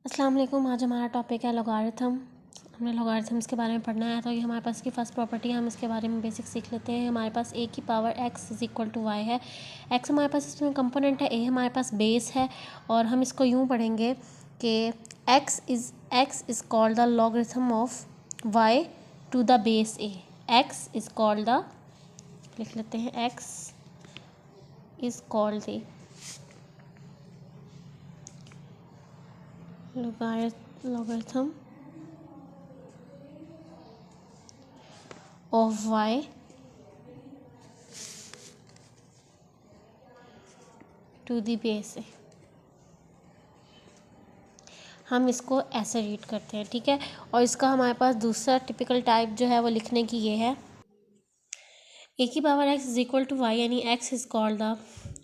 अस्सलाम वालेकुम। आज हमारा टॉपिक है लॉगरिथम। हमने लॉगरिथम्स के बारे में पढ़ना है। तो ये हमारे पास की फर्स्ट प्रॉपर्टी है, हम इसके बारे में बेसिक सीख लेते हैं। हमारे पास ए की power x is equal to y है। x हमारे पास इसमें कंपोनेंट है, a हमारे पास बेस है। और हम इसको यूँ पढ़ेंगे कि x is called the logarithm of y to the base a। x is called the, लिख लेते हैं, x is called the logarithm of y to the base a। हम इसको ऐसे रीड करते हैं, ठीक है। और इसका हमारे पास दूसरा टिपिकल टाइप जो है वो लिखने की ये है, ए की power x is equal to y, यानी x is called the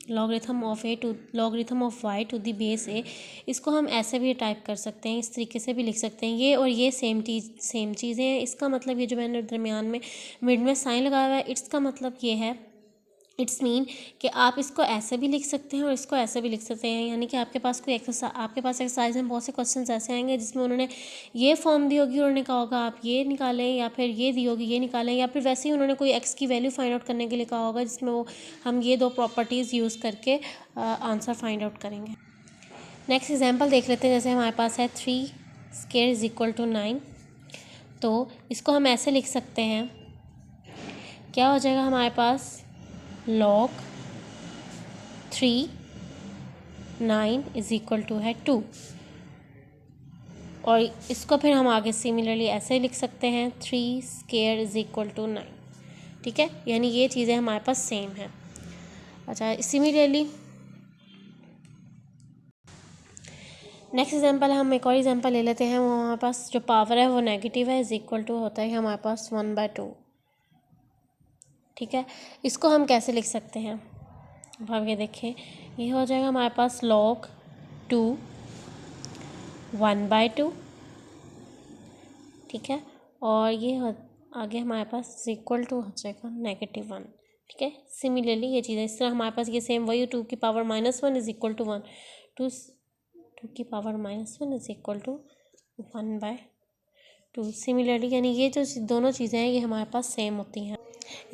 logarithm of y to the base a। इसको हम ऐसे भी टाइप कर सकते हैं, इस तरीके से भी लिख सकते हैं। ये और ये सेम चीज़ें हैं। इसका मतलब ये जो मैंने दरमियान में मिड में साइन लगाया हुआ है, इसका मतलब ये है, इट्स मीन कि आप इसको ऐसे भी लिख सकते हैं और इसको ऐसे भी लिख सकते हैं। यानी कि आपके पास एक्सरसाइज में बहुत से क्वेश्चंस ऐसे आएंगे जिसमें उन्होंने ये फॉर्म दी होगी, उन्होंने कहा होगा आप ये निकालें, या फिर ये दी होगी ये निकालें, या फिर वैसे ही उन्होंने कोई एक्स की वैल्यू फाइंड आउट करने के लिए कहा होगा जिसमें वो हम ये दो प्रॉपर्टीज़ यूज़ करके आंसर फाइंड आउट करेंगे। नेक्स्ट एग्जाम्पल देख लेते हैं। जैसे हमारे पास है 3 स्क्वायर इज इक्वल टू 9। तो इसको हम ऐसे लिख सकते हैं, क्या हो जाएगा हमारे पास, log 3 9 इज इक्वल टू है 2। और इसको फिर हम आगे सिमिलरली ऐसे लिख सकते हैं, 3 स्क्वायर इज इक्वल टू 9, ठीक है। यानी ये चीज़ें हमारे पास सेम हैं। अच्छा, सिमिलरली नेक्स्ट एग्जांपल हम एक और एग्जांपल ले लेते हैं। वो हमारे पास जो पावर है वो नेगेटिव है, इज इक्वल टू होता है हमारे पास 1/2, ठीक है। इसको हम कैसे लिख सकते हैं, अब आप ये देखें, ये हो जाएगा हमारे पास log 2 1/2, ठीक है। और ये आगे हमारे पास इक्वल टू हो जाएगा -1, ठीक है। सिमिलरली ये चीज़ें इस तरह हमारे पास ये सेम वही 2 की पावर -1 इज इक्वल टू 1, 2 की power -1 is equal to 1/2। Similarly यानी ये जो दोनों चीज़ें हैं ये हमारे पास सेम होती हैं।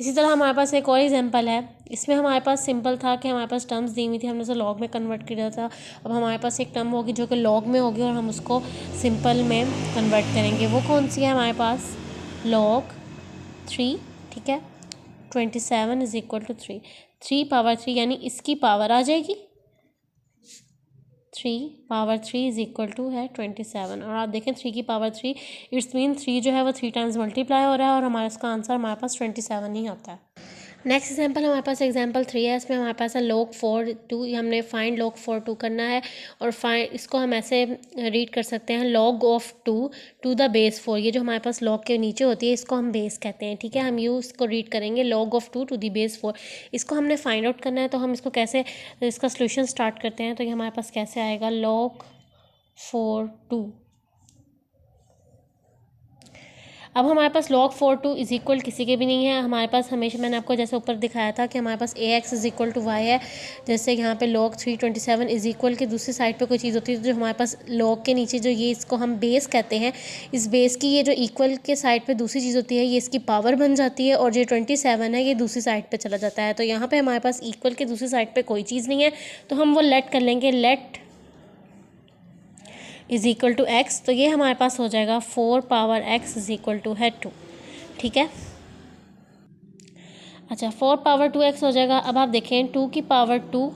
इसी तरह हमारे पास एक और एग्जांपल है। इसमें हमारे पास सिंपल था कि हमारे पास टर्म्स दी हुई थी, हमने उसे लॉग में कन्वर्ट किया था। अब हमारे पास एक टर्म होगी जो कि लॉग में होगी और हम उसको सिंपल में कन्वर्ट करेंगे। वो कौन सी है हमारे पास, log 3, ठीक है। 27 इज इक्वल टू 3, 3 पावर 3 यानी इसकी पावर आ जाएगी 3 पावर 3 इज इक्वल टू है 27। और आप देखें 3 की पावर 3, इट्स मीन 3 जो है वो 3 टाइम्स मल्टीप्लाई हो रहा है और हमारा इसका आंसर हमारे पास 27 ही आता है। नेक्स्ट एग्जांपल हमारे पास एग्जांपल 3 है। इसमें हमारे पास है log 4 2, हमने फाइंड log 4 2 करना है। और इसको हम ऐसे रीड कर सकते हैं, log of 2 to the base 4। ये जो हमारे पास log के नीचे होती है इसको हम बेस कहते हैं, ठीक है। हम इसको रीड करेंगे log of 2 to the base 4। इसको हमने फाइंड आउट करना है, तो हम इसको कैसे, इसका सोल्यूशन स्टार्ट करते हैं। तो ये हमारे पास कैसे आएगा, log 4 2। अब हमारे पास log 4 2 इज इक्वल किसी के भी नहीं है हमारे पास। हमेशा मैंने आपको जैसे ऊपर दिखाया था कि हमारे पास ax is equal to y है। जैसे यहाँ पे log 327 इज इक्वल की दूसरी साइड पे कोई चीज़ होती है जो हमारे पास log के नीचे जो ये इसको हम बेस कहते हैं, इस बेस की ये जो इक्वल के साइड पे दूसरी चीज़ होती है ये इसकी पावर बन जाती है, और जो 27 है ये दूसरी साइड पर चला जाता है। तो यहाँ पर हमारे पास इक्वल की दूसरी साइड पर कोई चीज़ नहीं है, तो हम वो लेट कर लेंगे, let is equal to x. तो ये हमारे पास हो जाएगा 4 power x is equal to है 2, ठीक है। अच्छा, 4 पावर 2x हो जाएगा। अब आप देखें 2 की power 2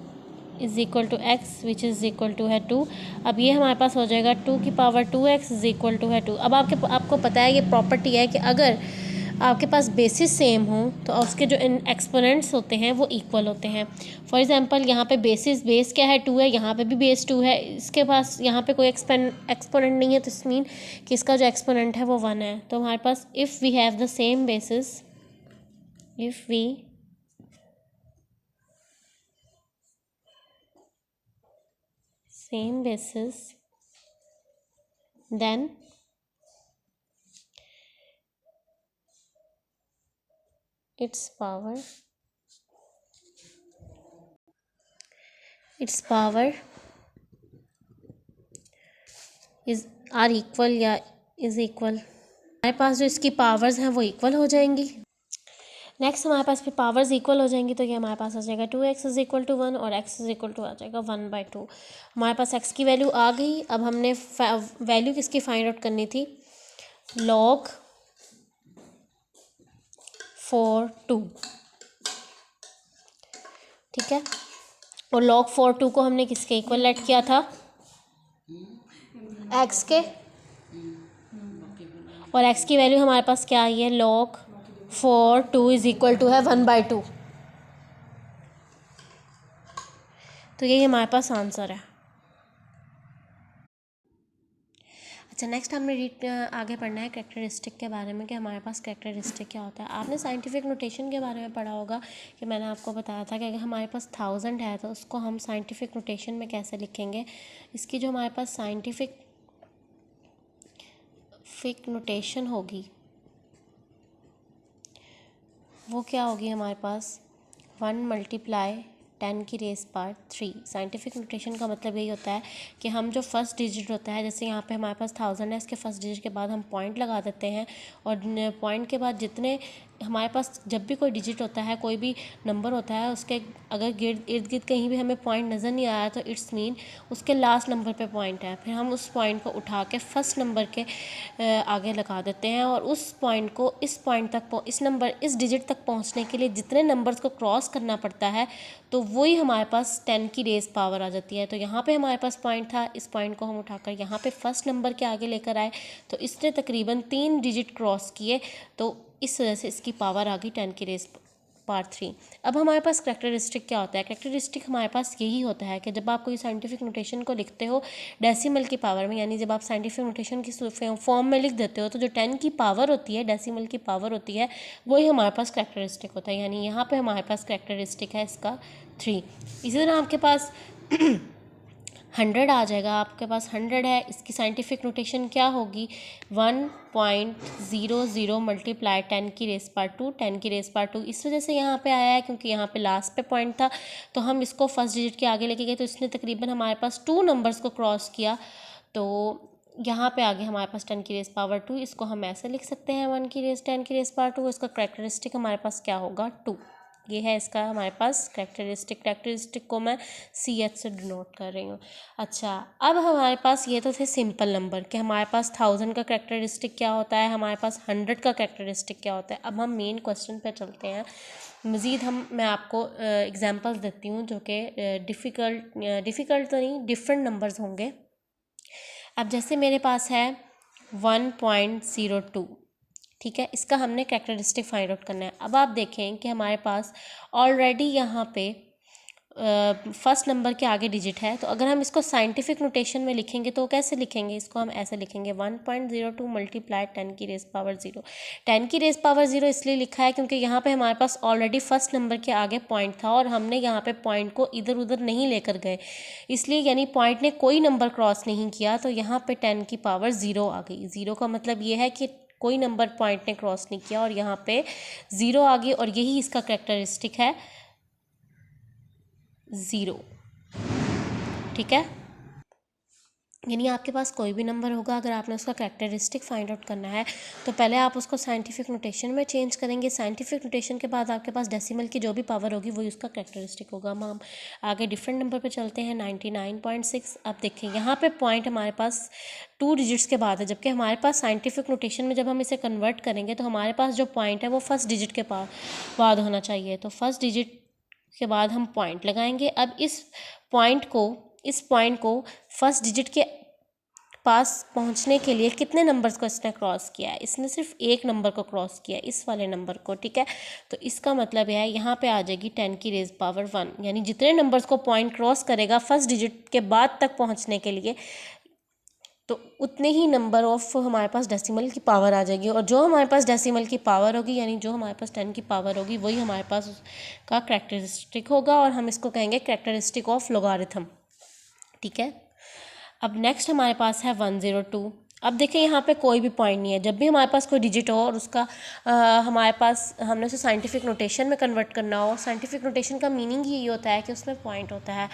is equal to x which is equal to है 2। अब ये हमारे पास हो जाएगा 2 की power 2x is equal to है 2। अब आपको पता है ये प्रॉपर्टी है कि अगर आपके पास बेसिस सेम हो तो उसके जो एक्सपोनेंट्स होते हैं वो इक्वल होते हैं। फॉर एग्जांपल यहाँ पे बेस क्या है, 2 है, यहाँ पे भी बेस 2 है, इसके पास यहाँ पे कोई एक्सपोनेंट नहीं है, तो इस मीन कि इसका जो एक्सपोनेंट है वो 1 है। तो हमारे पास if we have the same basis, if we same basis, then its power is are equal या इज़ इक्वल, हमारे पास जो इसकी पावर्स हैं वो इक्वल हो जाएंगी। नेक्स्ट हमारे पास फिर पावर्स इक्वल हो जाएंगी तो ये हमारे पास आ जाएगा 2x इज़ इक्वल टू 1 और x इज़ इक्वल टू आ जाएगा 1/2। हमारे पास x की वैल्यू आ गई। अब हमने वैल्यू किसकी फाइंड आउट करनी थी, log 4/2, ठीक है। और log 4/2 को हमने किसके इक्वल लेट किया था, x के, और x की वैल्यू हमारे पास क्या आई है, log 4/2 इज़ इक्वल टू है 1/2। तो यही हमारे पास आंसर है। अच्छा, नेक्स्ट हमने आगे पढ़ना है कैरेक्टरिस्टिक के बारे में कि हमारे पास कैरेक्टरिस्टिक क्या होता है। आपने साइंटिफिक नोटेशन के बारे में पढ़ा होगा कि मैंने आपको बताया था कि अगर हमारे पास 1000 है तो उसको हम साइंटिफिक नोटेशन में कैसे लिखेंगे। इसकी जो हमारे पास साइंटिफिक नोटेशन होगी वो क्या होगी, हमारे पास 1 × 10⁻³ साइंटिफिक नोटेशन का मतलब यही होता है कि हम जो फर्स्ट डिजिट होता है, जैसे यहाँ पे हमारे पास 1000 है, इसके फर्स्ट डिजिट के बाद हम पॉइंट लगा देते हैं और पॉइंट के बाद जितने हमारे पास जब भी कोई डिजिट होता है, कोई भी नंबर होता है, उसके अगर इर्द गिर्द कहीं भी हमें पॉइंट नज़र नहीं आया तो इट्स मीन उसके लास्ट नंबर पे पॉइंट है। फिर हम उस पॉइंट को उठा के फर्स्ट नंबर के आगे लगा देते हैं और उस पॉइंट को इस पॉइंट तक इस डिजिट तक पहुंचने के लिए जितने नंबर्स को क्रॉस करना पड़ता है तो वही हमारे पास 10⁻³ आ जाती है। तो यहाँ पे हमारे पास पॉइंट था, इस पॉइंट को हम उठाकर यहाँ पे फर्स्ट नंबर के आगे लेकर आए तो इसने तकरीबन 3 डिजिट क्रॉस किए, तो इस वजह से इसकी पावर आ गई 10⁻³ अब हमारे पास कैरेक्टरिस्टिक क्या होता है। कैरेक्टरिस्टिक हमारे पास यही होता है कि जब आप कोई साइंटिफिक नोटेशन को लिखते हो डेसिमल की पावर में, यानी जब आप साइंटिफिक नोटेशन की फॉर्म में लिख देते हो तो जो 10 की पावर होती है, डेसिमल की पावर होती है, वही हमारे पास कैरेक्टरिस्टिक होता है। यानी यहाँ पे हमारे पास कैरेक्टरिस्टिक है इसका 3। इसी तरह आपके पास 100 आ जाएगा, आपके पास 100 है, इसकी साइंटिफिक नोटेशन क्या होगी, 1.00 × 10⁻², 10⁻²। इस वजह से यहाँ पे आया है क्योंकि यहाँ पे लास्ट पे पॉइंट था तो हम इसको फर्स्ट डिजिट के आगे लेके गए तो इसने तकरीबन हमारे पास 2 नंबर्स को क्रॉस किया, तो यहाँ पे आगे हमारे पास 10⁻²। इसको हम ऐसे लिख सकते हैं 1 × 10⁻²। इसका कैरेक्टरिस्टिक हमारे पास क्या होगा, 2। ये है इसका हमारे पास कैरेक्टरिस्टिक को मैं CH से डिनोट कर रही हूँ। अच्छा, अब हमारे पास ये तो थे सिंपल नंबर कि हमारे पास 1000 का कैरेक्टरिस्टिक क्या होता है, हमारे पास 100 का कैरेक्टरिस्टिक क्या होता है। अब हम मेन क्वेश्चन पे चलते हैं। मज़ीद मैं आपको एग्जांपल्स देती हूँ जो कि डिफ़िकल्ट तो नहीं, डिफरेंट नंबर्स होंगे। अब जैसे मेरे पास है 1.02, ठीक है, इसका हमने कैरेक्टरिस्टिक फाइंड आउट करना है। अब आप देखें कि हमारे पास ऑलरेडी यहाँ पे फर्स्ट नंबर के आगे डिजिट है, तो अगर हम इसको साइंटिफिक नोटेशन में लिखेंगे तो कैसे लिखेंगे, इसको हम ऐसे लिखेंगे 1.02 × 10⁻⁻0। 10⁻⁻0 इसलिए लिखा है क्योंकि यहाँ पे हमारे पास ऑलरेडी फर्स्ट नंबर के आगे पॉइंट था और हमने यहाँ पे पॉइंट को इधर उधर नहीं लेकर गए, इसलिए यानी पॉइंट ने कोई नंबर क्रॉस नहीं किया, तो यहाँ पे 10⁻0 आ गई। 0 का मतलब ये है कि कोई नंबर पॉइंट ने क्रॉस नहीं किया और यहाँ पे 0 आ गई और यही इसका कैरेक्टरिस्टिक है 0, ठीक है। यानी आपके पास कोई भी नंबर होगा, अगर आपने उसका कैरेक्टरिस्टिक फाइंड आउट करना है तो पहले आप उसको साइंटिफिक नोटेशन में चेंज करेंगे। साइंटिफिक नोटेशन के बाद आपके पास डेसिमल की जो भी पावर होगी वही उसका कैरेक्टरिस्टिक होगा। हम आगे डिफरेंट नंबर पे चलते हैं 99.6। अब देखें यहाँ पे पॉइंट हमारे पास 2 डिजिट्स के बाद है, जबकि हमारे पास साइंटिफिक नोटेशन में जब हम इसे कन्वर्ट करेंगे तो हमारे पास जो पॉइंट है वो फर्स्ट डिजिट के बाद होना चाहिए, तो फर्स्ट डिजिट के बाद हम पॉइंट लगाएंगे। अब इस पॉइंट को फर्स्ट डिजिट के पास पहुंचने के लिए कितने नंबर्स को इसने क्रॉस किया है, इसने सिर्फ एक नंबर को क्रॉस किया है, इस वाले नंबर को, ठीक है। तो इसका मतलब है यहाँ पे आ जाएगी 10⁻⁻1, यानी जितने नंबर्स को पॉइंट क्रॉस करेगा फर्स्ट डिजिट के बाद तक पहुँचने के लिए तो उतने ही नंबर ऑफ हमारे पास डेसिमल की पावर आ जाएगी, और जो हमारे पास डेसिमल की पावर होगी यानी जो हमारे पास 10 की पावर होगी वही हमारे पास उसका कैरेक्टरिस्टिक होगा, और हम इसको कहेंगे कैरेक्टरिस्टिक ऑफ लोगारिथम, ठीक है। अब नेक्स्ट हमारे पास है 102। अब देखें यहाँ पे कोई भी पॉइंट नहीं है, जब भी हमारे पास कोई डिजिट हो और उसका हमारे पास हमने उसे साइंटिफिक नोटेशन में कन्वर्ट करना हो, साइंटिफिक नोटेशन का मीनिंग ही ये होता है कि उसमें पॉइंट होता है,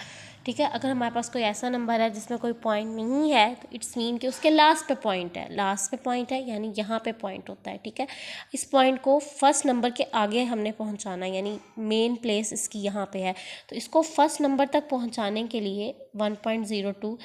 ठीक है। अगर हमारे पास कोई ऐसा नंबर है जिसमें कोई पॉइंट नहीं है तो इट्स मीन कि उसके लास्ट पे पॉइंट है, लास्ट पे पॉइंट है यानी यहाँ पे पॉइंट होता है, ठीक है। इस पॉइंट को फर्स्ट नंबर के आगे हमने पहुँचाना, यानी मेन प्लेस इसकी यहाँ पे है, तो इसको फर्स्ट नंबर तक पहुँचाने के लिए 1.02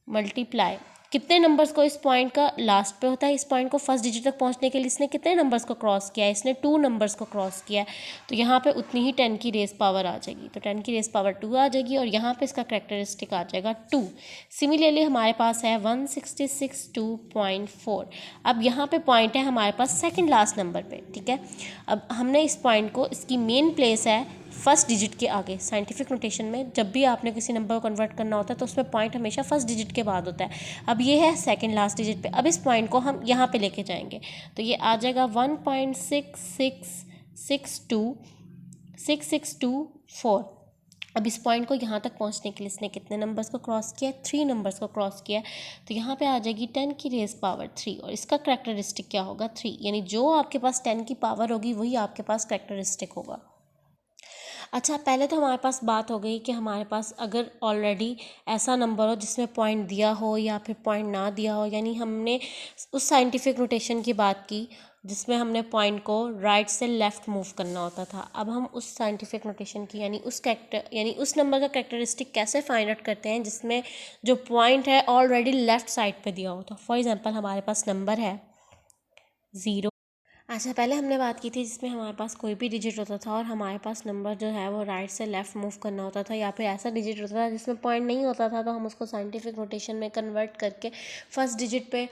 मल्टीप्लाई कितने नंबर्स को, इस पॉइंट का लास्ट पे होता है, इस पॉइंट को फर्स्ट डिजिट तक पहुंचने के लिए इसने कितने नंबर्स को क्रॉस किया है, इसने 2 नंबर्स को क्रॉस किया है, तो यहाँ पे उतनी ही 10 की रेस पावर आ जाएगी, तो 10 की रेस पावर 2 आ जाएगी और यहाँ पे इसका करेक्टरिस्टिक आ जाएगा 2। सिमिलरली हमारे पास है 166.2.4। अब यहाँ पे पॉइंट है हमारे पास सेकेंड लास्ट नंबर पे, ठीक है। अब हमने इस पॉइंट को, इसकी मेन प्लेस है फर्स्ट डिजिट के आगे। साइंटिफिक नोटेशन में जब भी आपने किसी नंबर को कन्वर्ट करना होता है तो उसमें पॉइंट हमेशा फर्स्ट डिजिट के बाद होता है। अब ये है सेकंड लास्ट डिजिट पे, अब इस पॉइंट को हम यहाँ पे लेके जाएंगे तो ये आ जाएगा 1.662624। अब इस पॉइंट को यहाँ तक पहुँचने के लिए इसने कितने नंबर्स को क्रॉस किया है, 3 नंबर्स को क्रॉस किया है, तो यहाँ पे आ जाएगी 10 की रेस पावर 3 और इसका करेक्टरिस्टिक क्या होगा 3, यानी जो आपके पास 10 की पावर होगी वही आपके पास करेक्टरिस्टिक होगा। अच्छा, पहले तो हमारे पास बात हो गई कि हमारे पास अगर ऑलरेडी ऐसा नंबर हो जिसमें पॉइंट दिया हो या फिर पॉइंट ना दिया हो, यानी हमने उस साइंटिफिक नोटेशन की बात की जिसमें हमने पॉइंट को राइट से लेफ़्ट मूव करना होता था। अब हम उस साइंटिफिक नोटेशन की यानी उस नंबर का कैरेक्टरिस्टिक कैसे फाइंड आउट करते हैं जिसमें जो पॉइंट है ऑलरेडी लेफ़्ट साइड पे दिया हो। तो फॉर एग्जांपल हमारे पास नंबर है 0। अच्छा, पहले हमने बात की थी जिसमें हमारे पास कोई भी डिजिट होता था और हमारे पास नंबर जो है वो राइट से लेफ़्ट मूव करना होता था, या फिर ऐसा डिजिट होता था जिसमें पॉइंट नहीं होता था तो हम उसको साइंटिफिक नोटेशन में कन्वर्ट करके फर्स्ट डिजिट पे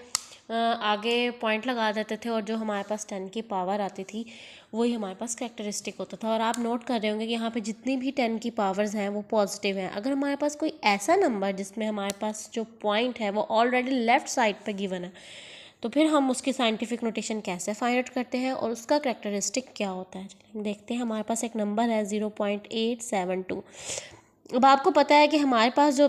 आगे पॉइंट लगा देते थे और जो हमारे पास 10 की पावर आती थी वही हमारे पास कैरेक्टरिस्टिक होता था। और आप नोट कर रहे होंगे कि यहाँ पे जितनी भी 10 की पावर्स हैं वो पॉजिटिव हैं। अगर हमारे पास कोई ऐसा नंबर जिसमें हमारे पास जो पॉइंट है वो ऑलरेडी लेफ़्ट साइड पर गिवन है तो फिर हम उसकी साइंटिफिक नोटेशन कैसे फाइंड आउट करते हैं और उसका कैरेक्टरिस्टिक क्या होता है। चलिए हम देखते हैं। हमारे पास एक नंबर है 0.872। अब आपको पता है कि हमारे पास जो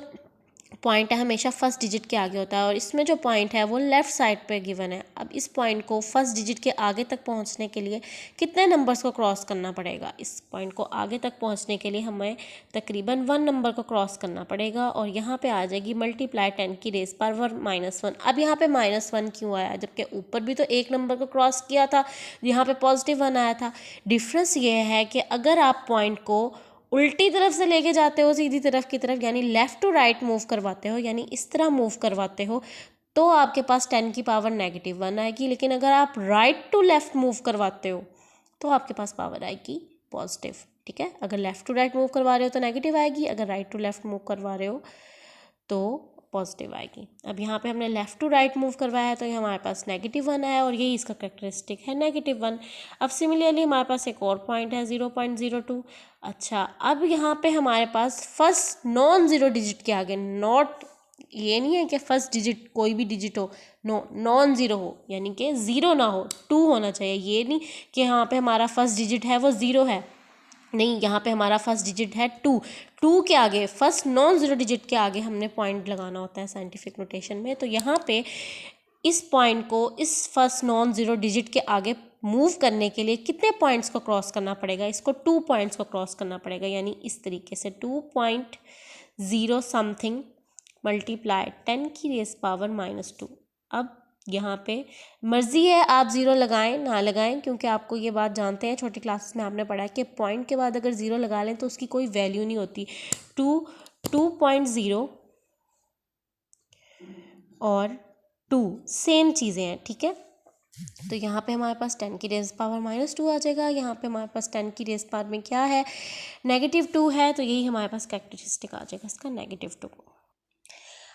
पॉइंट है हमेशा फर्स्ट डिजिट के आगे होता है और इसमें जो पॉइंट है वो लेफ़्ट साइड पे गिवन है। अब इस पॉइंट को फर्स्ट डिजिट के आगे तक पहुंचने के लिए कितने नंबर्स को क्रॉस करना पड़ेगा, इस पॉइंट को आगे तक पहुंचने के लिए हमें तकरीबन 1 नंबर को क्रॉस करना पड़ेगा और यहाँ पे आ जाएगी मल्टीप्लाई 10 की रेस पावर -1। अब यहाँ पे -1 क्यों आया, जबकि ऊपर भी तो एक नंबर को क्रॉस किया था, यहाँ पे +1 आया था। डिफरेंस ये है कि अगर आप पॉइंट को उल्टी तरफ से लेके जाते हो, सीधी तरफ की तरफ, यानी लेफ़्ट टू राइट मूव करवाते हो, यानी इस तरह मूव करवाते हो तो आपके पास 10 की पावर -1 आएगी। लेकिन अगर आप राइट टू लेफ़्ट मूव करवाते हो तो आपके पास पावर आएगी पॉजिटिव, ठीक है। अगर लेफ़्ट टू राइट मूव करवा रहे हो तो नेगेटिव आएगी, अगर राइट टू लेफ़्ट मूव करवा रहे हो तो पॉजिटिव आएगी। अब यहाँ पे हमने लेफ़्ट टू राइट मूव करवाया है तो ये हमारे पास -1 आया और यही इसका कैरेक्टरिस्टिक है -1। अब सिमिलरली हमारे पास एक और पॉइंट है 0.02। अच्छा, अब यहाँ पे हमारे पास फर्स्ट नॉन ज़ीरो डिजिट के आगे, नॉट ये नहीं है कि फर्स्ट डिजिट कोई भी डिजिट हो, नॉन ज़ीरो हो, यानी कि ज़ीरो ना हो, 2 होना चाहिए। ये नहीं कि यहाँ पे हमारा फर्स्ट डिजिट है वो 0 है, नहीं, यहाँ पे हमारा फर्स्ट डिजिट है 2 के आगे, फर्स्ट नॉन ज़ीरो डिजिट के आगे हमने पॉइंट लगाना होता है साइंटिफिक नोटेशन में। तो यहाँ पे इस पॉइंट को इस फर्स्ट नॉन ज़ीरो डिजिट के आगे मूव करने के लिए कितने पॉइंट्स को क्रॉस करना पड़ेगा, इसको 2 पॉइंट्स को क्रॉस करना पड़ेगा, यानी इस तरीके से 2.0 समथिंग मल्टीप्लाई 10 की रेस पावर -2। अब यहाँ पे मर्ज़ी है आप 0 लगाएं ना लगाएं, क्योंकि आपको ये बात जानते हैं, छोटी क्लासेस में आपने पढ़ा है कि पॉइंट के बाद अगर 0 लगा लें तो उसकी कोई वैल्यू नहीं होती। 2.0 और 2 सेम चीज़ें हैं, ठीक है। तो यहाँ पे हमारे पास 10 की रेज़ पावर -2 आ जाएगा। यहाँ पे हमारे पास 10 की रेज़ पावर में क्या है, -2 है, तो यही हमारे पास कैरेक्टरिस्टिक आ जाएगा इसका -2।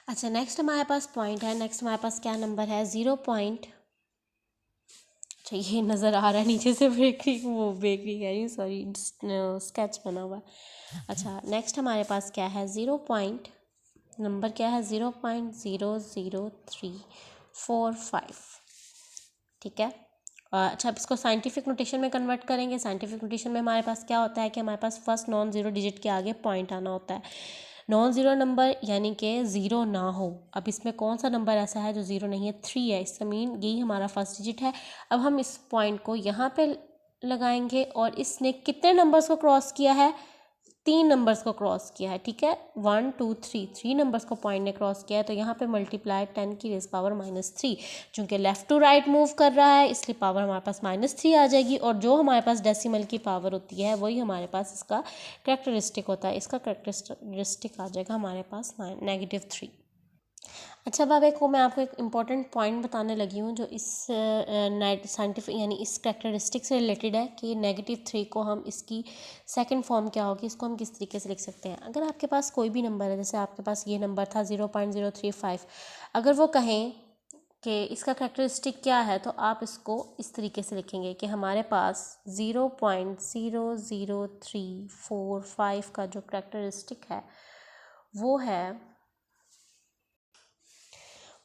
अच्छा, नेक्स्ट हमारे पास पॉइंट है, नेक्स्ट हमारे पास क्या नंबर है 0. अच्छा, ये नज़र आ रहा है नीचे से बेकरी कह रही हूँ, सॉरी, स्केच बना हुआ है। अच्छा, नेक्स्ट हमारे पास क्या है नंबर क्या है 0.00345, ठीक है। अच्छा, अब इसको साइंटिफिक नोटेशन में कन्वर्ट करेंगे। साइंटिफिक नोटेशन में हमारे पास क्या होता है कि हमारे पास फर्स्ट नॉन ज़ीरो डिजिट के आगे पॉइंट आना होता है। नॉन ज़ीरो नंबर यानी कि 0 ना हो। अब इसमें कौन सा नंबर ऐसा है जो 0 नहीं है, 3 है, इसका मीन यही हमारा फर्स्ट डिजिट है। अब हम इस पॉइंट को यहाँ पे लगाएंगे और इसने कितने नंबर्स को क्रॉस किया है, 3 नंबर्स को क्रॉस किया है, ठीक है, 1 2 3 3 नंबर्स को पॉइंट ने क्रॉस किया है, तो यहाँ पे मल्टीप्लाई 10 की रेज़ पावर -3, चूँकि लेफ़्ट टू राइट मूव कर रहा है इसलिए पावर हमारे पास -3 आ जाएगी, और जो हमारे पास डेसिमल की पावर होती है वही हमारे पास इसका कैरेक्टरिस्टिक होता है, इसका कैरेक्टरिस्टिक आ जाएगा हमारे पास -3। अच्छा, अब एक को मैं आपको एक इम्पॉर्टेंट पॉइंट बताने लगी हूँ जो इस साइंटिफिक यानी इस कैरेक्टरिस्टिक से रिलेटेड है कि -3 को हम इसकी सेकंड फॉर्म क्या होगी, इसको हम किस तरीके से लिख सकते हैं। अगर आपके पास कोई भी नंबर है, जैसे आपके पास ये नंबर था 0.035, अगर वो कहें कि इसका कैरेक्टरिस्टिक क्या है, तो आप इसको इस तरीके से लिखेंगे कि हमारे पास 0.00345 का जो कैरेक्टरिस्टिक है वो है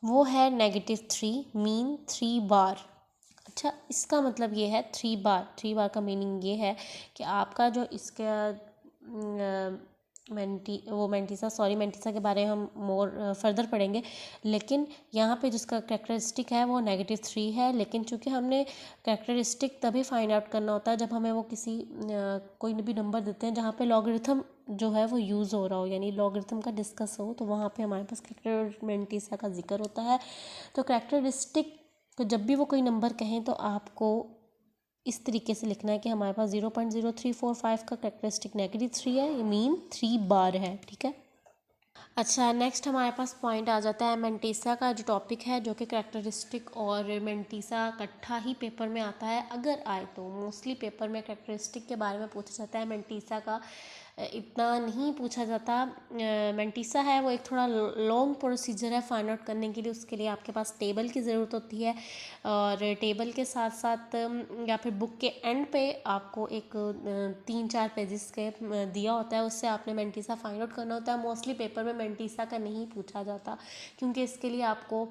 -3 मीन 3 बार। अच्छा, इसका मतलब ये है 3 बार का मीनिंग ये है कि आपका जो इसका मेंटिसा के बारे में हम मोर फर्दर पढ़ेंगे, लेकिन यहाँ पे जिसका कैरेक्टरिस्टिक है वो -3 है, लेकिन चूँकि हमने कैरेक्टरिस्टिक तभी फाइंड आउट करना होता है जब हमें वो किसी कोई भी नंबर देते हैं जहाँ पे लॉगरिथम जो है वो यूज़ हो रहा हो, यानी लॉगरिथम का डिस्कस हो, तो वहाँ पे हमारे पास कैरेक्टर मेंटिसा का जिक्र होता है। तो कैरेक्टरिस्टिक तो जब भी वो कोई नंबर कहें तो आपको इस तरीके से लिखना है कि हमारे पास 0.0345 का कैरेक्टरिस्टिक -3 है, ये मीन 3 बार है, ठीक है। अच्छा, नेक्स्ट हमारे पास पॉइंट आ जाता है मेंटिसा का जो टॉपिक है, जो कि कैरेक्टरिस्टिक और मेंटिसा इकट्ठा ही पेपर में आता है। अगर आए तो मोस्टली पेपर में कैरेक्टरिस्टिक के बारे में पूछा जाता है, मेंटिसा का इतना नहीं पूछा जाता। मेंटिसा है वो एक थोड़ा लॉन्ग प्रोसीजर है फाइंड आउट करने के लिए, उसके लिए आपके पास टेबल की ज़रूरत होती है, और टेबल के साथ साथ या फिर बुक के एंड पे आपको एक 3-4 पेजेस के दिया होता है, उससे आपने मेंटिसा फाइंड आउट करना होता है। मोस्टली पेपर में मेंटिसा का नहीं पूछा जाता, क्योंकि इसके लिए आपको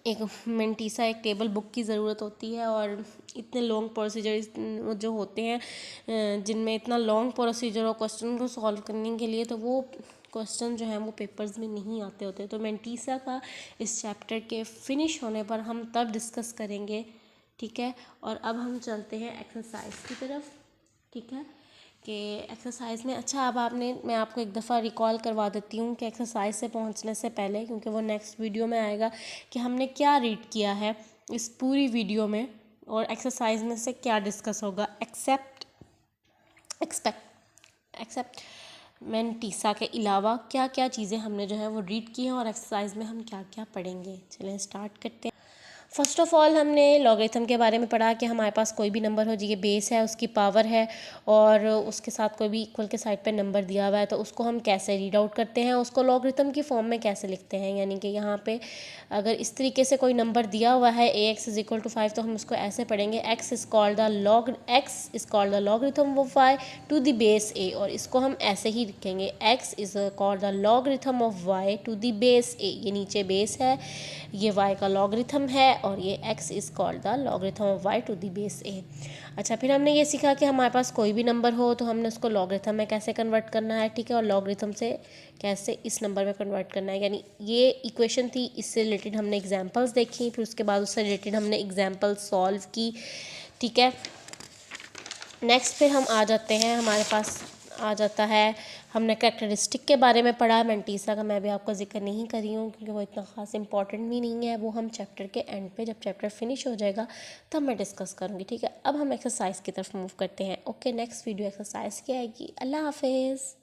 एक मेंटिसा एक टेबल बुक की ज़रूरत होती है, और इतने लॉन्ग प्रोसीजर जो होते हैं जिनमें इतना लॉन्ग प्रोसीजर और क्वेश्चन को सॉल्व करने के लिए, तो वो क्वेश्चन जो हैं वो पेपर्स में नहीं आते होते। तो मेंटिसा का इस चैप्टर के फिनिश होने पर हम तब डिस्कस करेंगे, ठीक है। और अब हम चलते हैं एक्सरसाइज की तरफ, ठीक है, कि एक्सरसाइज में अच्छा अब मैं आपको एक दफ़ा रिकॉल करवा देती हूँ कि एक्सरसाइज से पहुँचने से पहले, क्योंकि वो नेक्स्ट वीडियो में आएगा, कि हमने क्या रीड किया है इस पूरी वीडियो में और एक्सरसाइज में से क्या डिस्कस होगा, एक्सेप्ट मेंटिसा के अलावा क्या क्या चीज़ें हमने जो है वो रीड की हैं, और एक्सरसाइज में हम क्या क्या पढ़ेंगे। चलें स्टार्ट करते हैं। फर्स्ट ऑफ़ ऑल हमने लॉगरिथम के बारे में पढ़ा कि हमारे पास कोई भी नंबर हो, ये बेस है, उसकी पावर है, और उसके साथ कोई भी इक्वल के साइड पे नंबर दिया हुआ है, तो उसको हम कैसे रीड आउट करते हैं, उसको लॉगरिथम की फॉर्म में कैसे लिखते हैं। यानी कि यहाँ पे अगर इस तरीके से कोई नंबर दिया हुआ है ax = 5, तो हम उसको ऐसे पढ़ेंगे x is called the logarithm of y to the base a, और इसको हम ऐसे ही लिखेंगे x is called the logarithm of y to the base a। ये नीचे बेस है, ये y का लॉगरिथम है, और ये x is called the logarithm of y to the base a। अच्छा, फिर हमने ये सीखा कि हमारे पास कोई भी नंबर हो तो हमने उसको लॉगरिथम में कैसे कन्वर्ट करना है, ठीक है, और लॉगरिथम से कैसे इस नंबर में कन्वर्ट करना है। यानी ये इक्वेशन थी, इससे रिलेटेड हमने एग्जांपल्स देखी, फिर उसके बाद उससे रिलेटेड हमने एग्जांपल सॉल्व की, ठीक है। नेक्स्ट फिर हम आ जाते हैं, हमारे पास आ जाता है, हमने कैरेक्टरिस्टिक के बारे में पढ़ा। मेंटिसा का मैं भी आपको जिक्र नहीं कर रही हूँ क्योंकि वो इतना ख़ास इंपॉर्टेंट भी नहीं है, वो हम चैप्टर के एंड पे जब चैप्टर फिनिश हो जाएगा तब मैं डिस्कस करूँगी, ठीक है। अब हम एक्सरसाइज की तरफ मूव करते हैं। ओके, नेक्स्ट वीडियो एक्सरसाइज की आएगी। अल्लाह हाफिज़।